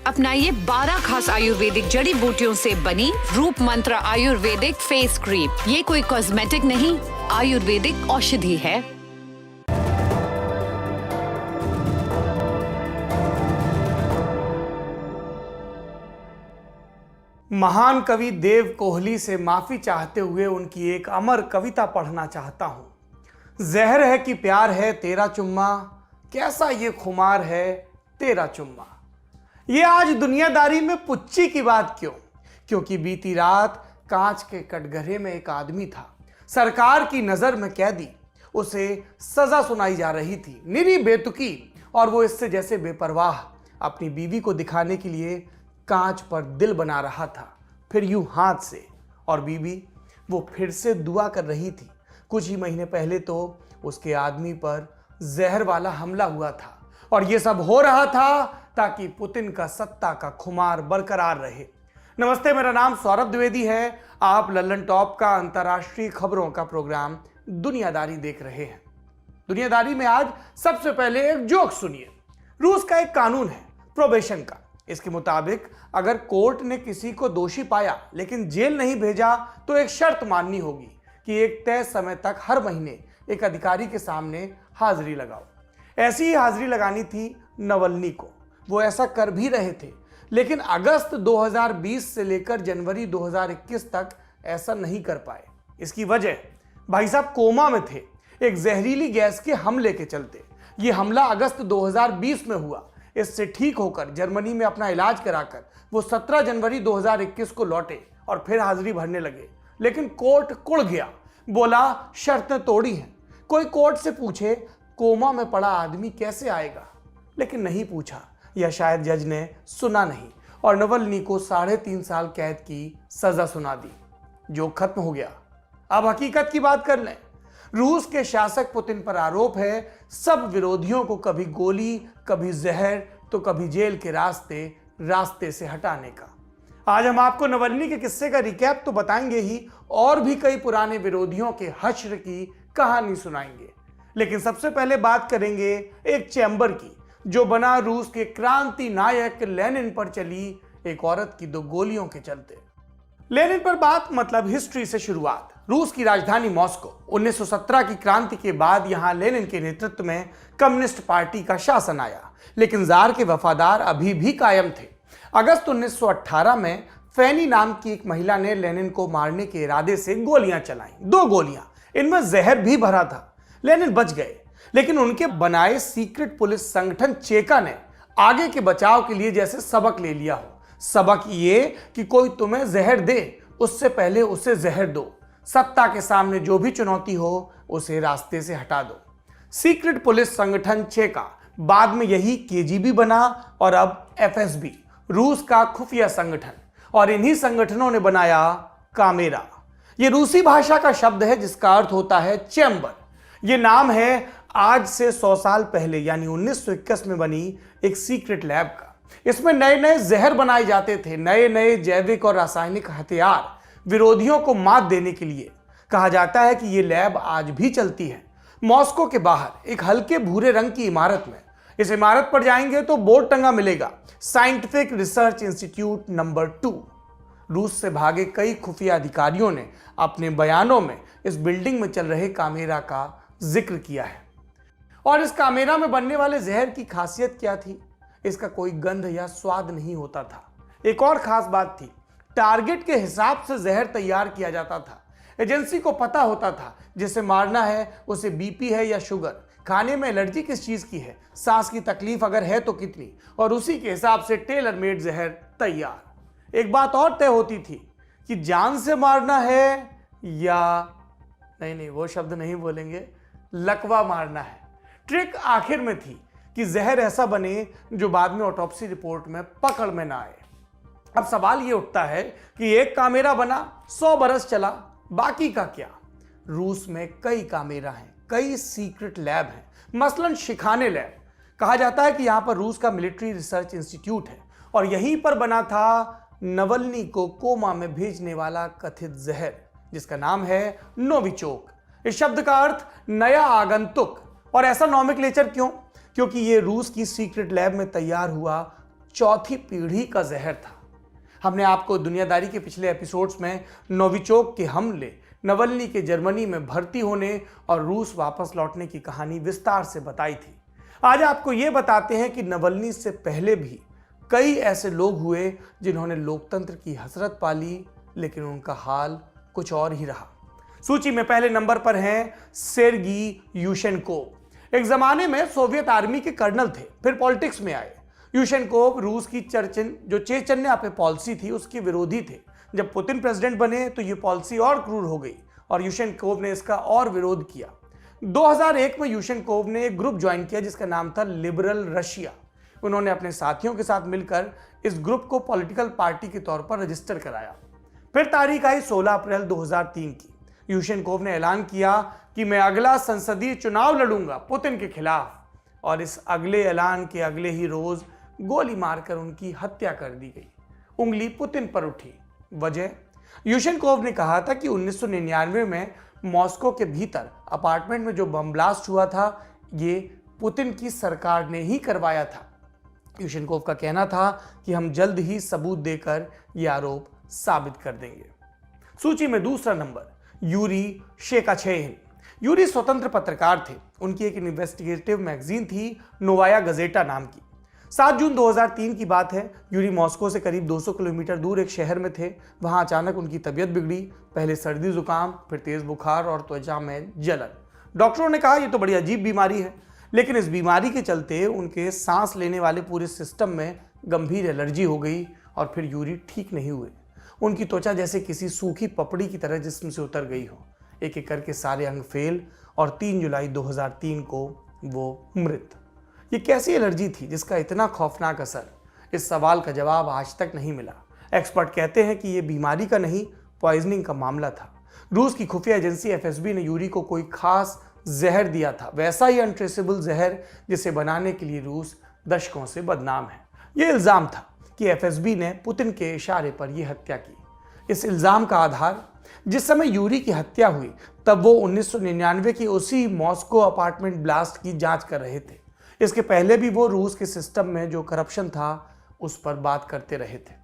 अपनाइए 12 खास आयुर्वेदिक जड़ी बूटियों से बनी रूप मंत्र आयुर्वेदिक फेस क्रीम। ये कोई कॉस्मेटिक नहीं, आयुर्वेदिक औषधि है। महान कवि देव कोहली से माफी चाहते हुए उनकी एक अमर कविता पढ़ना चाहता हूं। जहर है कि प्यार है तेरा चुम्मा, कैसा ये खुमार है तेरा चुम्मा। ये आज दुनियादारी में पुच्ची की बात क्यों? क्योंकि बीती रात कांच के कटघरे में एक आदमी था, सरकार की नजर में कैदी। उसे सजा सुनाई जा रही थी, निरी बेतुकी, और वो इससे जैसे बेपरवाह अपनी बीवी को दिखाने के लिए कांच पर दिल बना रहा था, फिर यूं हाथ से। और बीवी वो फिर से दुआ कर रही थी। कुछ ही महीने पहले तो उसके आदमी पर जहर वाला हमला हुआ था, और ये सब हो रहा था ताकि पुतिन का सत्ता का खुमार बरकरार रहे। नमस्ते, मेरा नाम सौरभ द्विवेदी है। आप लल्लन टॉप का अंतर्राष्ट्रीय खबरों का प्रोग्राम दुनियादारी देख रहे हैं। दुनियादारी में आज सबसे पहले एक जोक सुनिए। रूस का एक कानून है प्रोबेशन का। इसके मुताबिक अगर कोर्ट ने किसी को दोषी पाया लेकिन जेल नहीं भेजा तो एक शर्त माननी होगी कि एक तय समय तक हर महीने एक अधिकारी के सामने हाजिरी लगाओ। ऐसी ही हाजिरी लगानी थी नवल्नी को। वो ऐसा कर भी रहे थे, लेकिन अगस्त 2020 से लेकर जनवरी 2021 तक ऐसा नहीं कर पाए। इसकी वजह, भाई साहब कोमा में थे एक जहरीली गैस के हमले के चलते। ये हमला अगस्त 2020 में हुआ। इससे ठीक होकर जर्मनी में अपना इलाज कराकर वो 17 जनवरी 2021 को लौटे और फिर हाजिरी भरने लगे। लेकिन कोर्ट कुड़ गया, बोला शर्तें तोड़ी हैं। कोई कोर्ट से पूछे कोमा में पड़ा आदमी कैसे आएगा, लेकिन नहीं पूछा, या शायद जज ने सुना नहीं, और नवल्नी को 3.5 साल कैद की सजा सुना दी। जो खत्म हो गया। अब हकीकत की बात कर लें। रूस के शासक पुतिन पर आरोप है सब विरोधियों को कभी गोली, कभी जहर, तो कभी जेल के रास्ते से हटाने का। आज हम आपको नवल्नी के किस्से का रिकैप तो बताएंगे ही, और भी कई पुराने विरोधियों के हश्र की कहानी सुनाएंगे। लेकिन सबसे पहले बात करेंगे एक चैम्बर की, जो बना रूस के क्रांति नायक लेनिन पर चली एक औरत की 2 गोलियों के चलते। लेनिन पर बात मतलब हिस्ट्री से शुरुआत। रूस की राजधानी मॉस्को। 1917 की क्रांति के बाद यहां लेनिन के नेतृत्व में कम्युनिस्ट पार्टी का शासन आया, लेकिन जार के वफादार अभी भी कायम थे। अगस्त 1918 में फैनी नाम की एक महिला ने लेनिन को मारने के इरादे से गोलियां चलाईं। 2 गोलियां, इनमें जहर भी भरा था। लेनिन बच गए, लेकिन उनके बनाए सीक्रेट पुलिस संगठन चेका ने आगे के बचाव के लिए जैसे सबक ले लिया हो। सबक ये कि कोई तुम्हें जहर दे, उससे पहले उसे जहर दो। सत्ता के सामने जो भी चुनौती हो उसे रास्ते से हटा दो। सीक्रेट पुलिस संगठन चेका बाद में यही केजीबी बना, और अब एफएसबी, रूस का खुफिया संगठन। और इन्हीं संगठनों ने बनाया कामेरा। यह रूसी भाषा का शब्द है जिसका अर्थ होता है चैम्बर। यह नाम है आज से 100 साल पहले यानी 1921 में बनी एक सीक्रेट लैब का। इसमें नए नए जहर बनाए जाते थे, नए नए जैविक और रासायनिक हथियार विरोधियों को मात देने के लिए। कहा जाता है कि यह लैब आज भी चलती है। मॉस्को के बाहर एक हल्के भूरे रंग की इमारत में। इस इमारत पर जाएंगे तो बोर्ड टंगा मिलेगा, साइंटिफिक रिसर्च इंस्टीट्यूट नंबर 2। रूस से भागे कई खुफिया अधिकारियों ने अपने बयानों में इस बिल्डिंग में चल रहे कामेरा का जिक्र किया है। और इस कामेरा में बनने वाले जहर की खासियत क्या थी? इसका कोई गंध या स्वाद नहीं होता था। एक और खास बात थी, टारगेट के हिसाब से जहर तैयार किया जाता था। एजेंसी को पता होता था जिसे मारना है उसे बीपी है या शुगर, खाने में एलर्जी किस चीज की है, सांस की तकलीफ अगर है तो कितनी, और उसी के हिसाब से टेलर मेड जहर तैयार। एक बात और तय होती थी कि जान से मारना है या नहीं, वो शब्द नहीं बोलेंगे, लकवा मारना है। ट्रिक आखिर में थी कि जहर ऐसा बने जो बाद में ऑटोप्सी रिपोर्ट में पकड़ में ना आए। अब सवाल यह उठता है कि एक कामेरा बना, 100 बरस चला, बाकी का क्या? रूस में कई कामेरा हैं, कई सीक्रेट लैब हैं, मसलन शिखाने लैब। कहा जाता है कि यहां पर रूस का मिलिट्री रिसर्च इंस्टीट्यूट है, और यहीं पर बना था नवल्नी को कोमा में भेजने वाला कथित जहर, जिसका नाम है नोविचोक। इस शब्द का अर्थ नया आगंतुक। और ऐसा नॉमेनक्लेचर क्यों? क्योंकि यह रूस की सीक्रेट लैब में तैयार हुआ चौथी पीढ़ी का जहर था। हमने आपको दुनियादारी के पिछले एपिसोड्स में नोविचोक के हमले, नवल्नी के जर्मनी में भर्ती होने और रूस वापस लौटने की कहानी विस्तार से बताई थी। आज आपको ये बताते हैं कि नवल्नी से पहले भी कई ऐसे लोग हुए जिन्होंने लोकतंत्र की हसरत पाली, लेकिन उनका हाल कुछ और ही रहा। सूची में पहले नंबर पर हैं सेर्गी यूशेनकोव। एक जमाने में सोवियत आर्मी के कर्नल थे, फिर पॉलिटिक्स में आए। यूशेनकोव रूस की चेचन्या पे पॉलिसी थी, उसके विरोधी थे। जब पुतिन प्रेसिडेंट बने तो ये पॉलिसी और क्रूर हो गई और यूशेनकोव ने इसका और विरोध किया। 2001 में यूशेनकोव ने एक ग्रुप ज्वाइन किया जिसका नाम था लिबरल रशिया। उन्होंने अपने साथियों के साथ मिलकर इस ग्रुप को पॉलिटिकल पार्टी के तौर पर रजिस्टर कराया। फिर तारीख आई 16 अप्रैल 2003 की। यूशेनकोव ने ऐलान किया कि मैं अगला संसदीय चुनाव लड़ूंगा पुतिन के खिलाफ, और इस अगले ऐलान के अगले ही रोज गोली मारकर उनकी हत्या कर दी गई। उंगली पुतिन पर उठी। वजह, यूशेनकोव ने कहा था कि 1999 में मॉस्को के भीतर अपार्टमेंट में जो बम ब्लास्ट हुआ था ये पुतिन की सरकार ने ही करवाया था। यूशेनकोव का कहना था कि हम जल्द ही सबूत देकर ये आरोप साबित कर देंगे। सूची में दूसरा नंबर यूरी शेकाचेहिन। यूरी स्वतंत्र पत्रकार थे। उनकी एक इन्वेस्टिगेटिव मैगजीन थी नोवाया गजेटा नाम की। 7 जून 2003 की बात है। यूरी मॉस्को से करीब 200 किलोमीटर दूर एक शहर में थे। वहां अचानक उनकी तबीयत बिगड़ी। पहले सर्दी जुकाम, फिर तेज बुखार और त्वचा में जलन। डॉक्टरों ने कहा यह तो बड़ी अजीब बीमारी है, लेकिन इस बीमारी के चलते उनके सांस लेने वाले पूरे सिस्टम में गंभीर एलर्जी हो गई और फिर यूरी ठीक नहीं हुए। उनकी त्वचा जैसे किसी सूखी पपड़ी की तरह जिस्म से उतर गई हो। एक एक करके सारे अंग फेल और 3 जुलाई 2003 को वो मृत। ये कैसी एलर्जी थी जिसका इतना खौफनाक असर? इस सवाल का जवाब आज तक नहीं मिला। एक्सपर्ट कहते हैं कि ये बीमारी का नहीं, पॉइजनिंग का मामला था। रूस की खुफिया एजेंसी एफएसबी ने यूरी को कोई खास जहर दिया था, वैसा ही अनट्रेसेबल जहर जिसे बनाने के लिए रूस दशकों से बदनाम है। यह इल्जाम था कि एफएसबी ने पुतिन के इशारे पर यह हत्या की। इस इल्जाम का आधार, जिस समय यूरी की हत्या हुई तब वो 1999 की उसी मॉस्को अपार्टमेंट ब्लास्ट की जांच कर रहे थे। इसके पहले भी वो रूस के सिस्टम में जो करप्शन था उस पर बात करते रहे थे।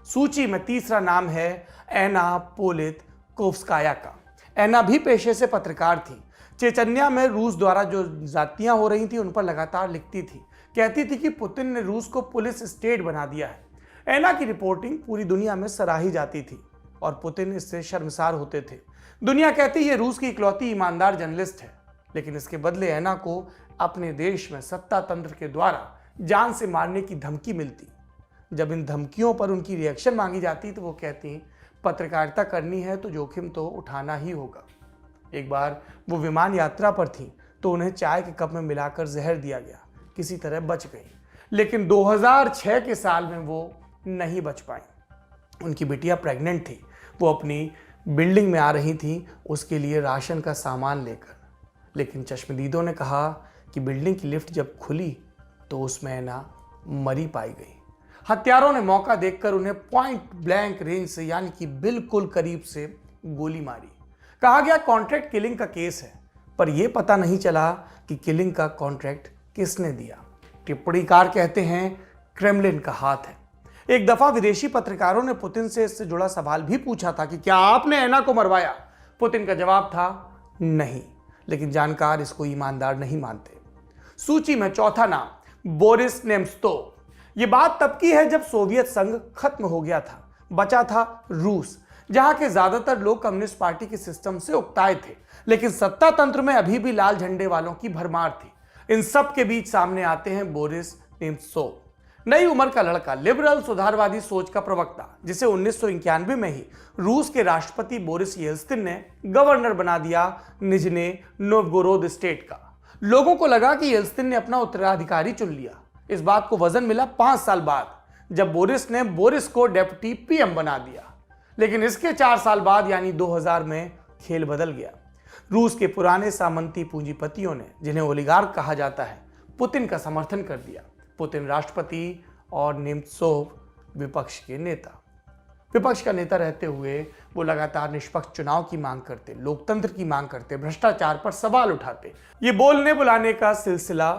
सूची में तीसरा नाम है एना पोलितकोवस्काया का। एना भी पेशे से पत्रकार थी। चेचन्या में रूस द्वारा जो जातियां हो रही थी उन पर लगातार लिखती थी। कहती थी कि पुतिन ने रूस को पुलिस स्टेट बना दिया है। एना की रिपोर्टिंग पूरी दुनिया में सराही जाती थी और पुतिन इससे शर्मसार होते थे। दुनिया कहती ये रूस की इकलौती ईमानदार जर्नलिस्ट है, लेकिन इसके बदले एना को अपने देश में सत्ता तंत्र के द्वारा जान से मारने की धमकी मिलती। जब इन धमकियों पर उनकी रिएक्शन मांगी जाती तो वो कहती पत्रकारिता करनी है तो जोखिम तो उठाना ही होगा। एक बार वो विमान यात्रा पर थी तो उन्हें चाय के कप में मिलाकर जहर दिया गया। किसी तरह बच गई, लेकिन 2006 के साल में वो नहीं बच पाई। उनकी बिटिया प्रेग्नेंट थी। वो अपनी बिल्डिंग में आ रही थी उसके लिए राशन का सामान लेकर, लेकिन चश्मदीदों ने कहा कि बिल्डिंग की लिफ्ट जब खुली तो उसमें एना मरी पाई गई। हत्यारों ने मौका देखकर उन्हें पॉइंट ब्लैंक रेंज से यानी कि बिल्कुल करीब से गोली मारी। कहा गया कॉन्ट्रैक्ट किलिंग का केस है, पर यह पता नहीं चला कि किलिंग का कॉन्ट्रैक्ट किसने दिया। टिप्पणीकार कहते हैं क्रेमलिन का हाथ है। एक दफा विदेशी पत्रकारों ने पुतिन से इससे जुड़ा सवाल भी पूछा था कि क्या आपने एना को मरवाया? पुतिन का जवाब था नहीं, लेकिन जानकार इसको ईमानदार नहीं मानते। सूची में चौथा नाम बोरिस नेमत्सोव। ये बात तब की है जब सोवियत संघ खत्म हो गया था। बचा था रूस, जहां के ज्यादातर लोग कम्युनिस्ट पार्टी के सिस्टम से उकताए थे, लेकिन सत्ता तंत्र में अभी भी लाल झंडे वालों की भरमार थी। इन सब के बीच सामने आते हैं बोरिस नेमत्सोव, नई उम्र का लड़का, लिबरल सुधारवादी सोच का प्रवक्ता, जिसे 1991 में ही रूस के राष्ट्रपति बोरिस येल्त्सिन ने गवर्नर बना दिया निजने नोवगोरोद स्टेट का। लोगों को लगा कि येल्त्सिन ने अपना उत्तराधिकारी चुन लिया। इस बात को वजन मिला 5 साल बाद जब बोरिस ने बोरिस को डेप्यूटी पीएम बना दिया। लेकिन इसके 4 साल बाद यानी 2000 में खेल बदल गया। रूस के पुराने सामंती पूंजीपतियों ने, जिन्हें ओलिगार्क कहा जाता है, पुतिन का समर्थन कर दिया। पुतिन राष्ट्रपति और नेमत्सोव विपक्ष के नेता। विपक्ष का नेता रहते हुए वो लगातार निष्पक्ष चुनाव की मांग करते, लोकतंत्र की मांग करते, भ्रष्टाचार पर सवाल उठाते। ये बोलने बुलाने का सिलसिला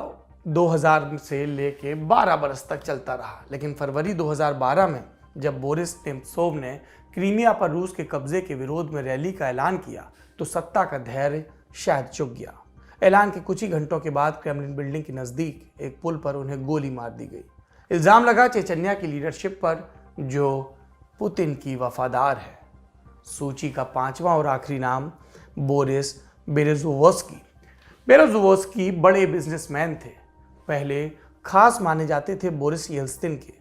2000 से लेके 12 बरस तक चलता रहा, लेकिन फरवरी 2012 में जब बोरिस नेमत्सोव ने क्रीमिया पर रूस के कब्जे के विरोध में रैली का ऐलान किया तो सत्ता का धैर्य शायद चुक गया। ऐलान के कुछ ही घंटों के बाद क्रेमलिन बिल्डिंग के नज़दीक एक पुल पर उन्हें गोली मार दी गई। इल्ज़ाम लगा चेचन्या की लीडरशिप पर, जो पुतिन की वफादार है। सूची का 5वां और आखिरी नाम बोरिस बेरेज़ोवस्की। बेरेज़ोवस्की बड़े बिजनेसमैन थे। पहले खास माने जाते थे बोरिस येल्त्सिन के।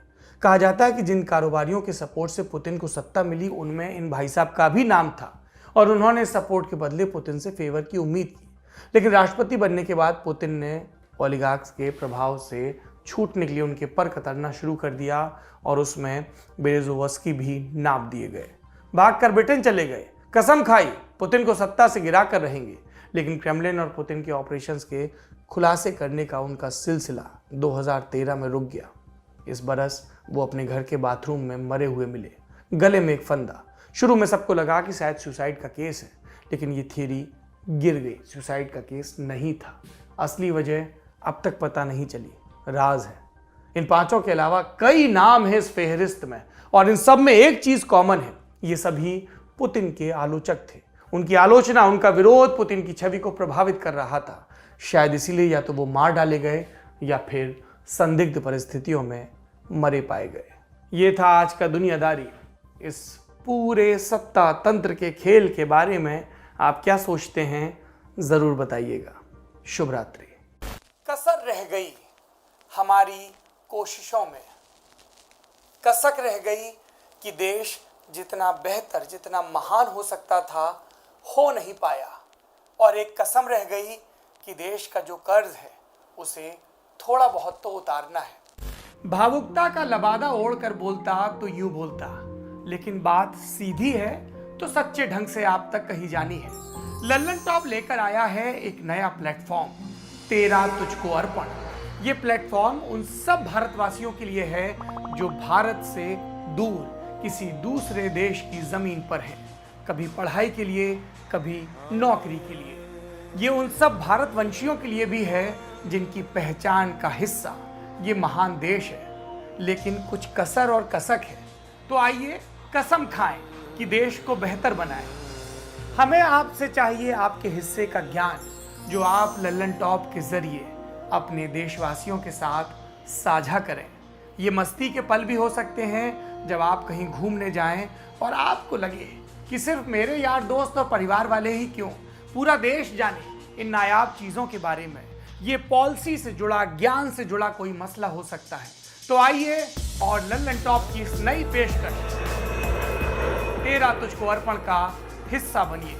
कहा जाता है कि जिन कारोबारियों के सपोर्ट से पुतिन को सत्ता मिली उनमें इन भाई साहब का भी नाम था और उन्होंने सपोर्ट के बदले पुतिन से फेवर की उम्मीद की। लेकिन राष्ट्रपति बनने के बाद पुतिन ने ओलिगार्क्स के प्रभाव से छूटने के लिए उनके पर कतरना शुरू कर दिया और उसमें बेरेज़ोवस्की भी नाप दिए गए। भागकर ब्रिटेन चले गए, कसम खाई पुतिन को सत्ता से गिरा कर रहेंगे। लेकिन क्रेमलिन और पुतिन के ऑपरेशंस के खुलासे करने का उनका सिलसिला 2013 में रुक गया। इस बरस वो अपने घर के बाथरूम में मरे हुए मिले, गले में एक फंदा। शुरू में सबको लगा कि शायद सुसाइड का केस है, लेकिन ये थियरी गिर गई। सुसाइड का केस नहीं था। असली वजह अब तक पता नहीं चली, राज है। इन 5 के अलावा कई नाम हैं इस फेहरिस्त में और इन सब में एक चीज कॉमन है, ये सभी पुतिन के आलोचक थे। उनकी आलोचना, उनका विरोध पुतिन की छवि को प्रभावित कर रहा था। शायद इसीलिए या तो वो मार डाले गए या फिर संदिग्ध परिस्थितियों में मरे पाए गए। ये था आज का दुनियादारी। इस पूरे सत्ता तंत्र के खेल के बारे में आप क्या सोचते हैं, जरूर बताइएगा। शुभ रात्रि। कसर रह गई हमारी कोशिशों में, कसक रह गई कि देश जितना बेहतर, जितना महान हो सकता था, हो नहीं पाया। और एक कसम रह गई कि देश का जो कर्ज है उसे थोड़ा बहुत तो उतारना है। भावुकता का लबादा ओढ़कर बोलता तो यूं बोलता, लेकिन बात सीधी है तो सच्चे ढंग से आप तक कही जानी है। लल्लन टॉप लेकर आया है एक नया प्लेटफॉर्म, तेरा तुझको अर्पण। ये प्लेटफॉर्म उन सब भारतवासियों के लिए है जो भारत से दूर किसी दूसरे देश की जमीन पर है, कभी पढ़ाई के लिए, कभी नौकरी के लिए। ये उन सब भारतवंशियों के लिए भी है जिनकी पहचान का हिस्सा ये महान देश है, लेकिन कुछ कसर और कसक है। तो आइए कसम खाएं कि देश को बेहतर बनाएं। हमें आपसे चाहिए आपके हिस्से का ज्ञान, जो आप लल्लन टॉप के जरिए अपने देशवासियों के साथ साझा करें। ये मस्ती के पल भी हो सकते हैं जब आप कहीं घूमने जाएं और आपको लगे कि सिर्फ मेरे यार दोस्त और परिवार वाले ही क्यों, पूरा देश जाने इन नायाब चीज़ों के बारे में। ये पॉलिसी से जुड़ा, ज्ञान से जुड़ा कोई मसला हो सकता है। तो आइए और लल्लन टॉप की इस नई पेशकश तेरा तुझको अर्पण का हिस्सा बनिए।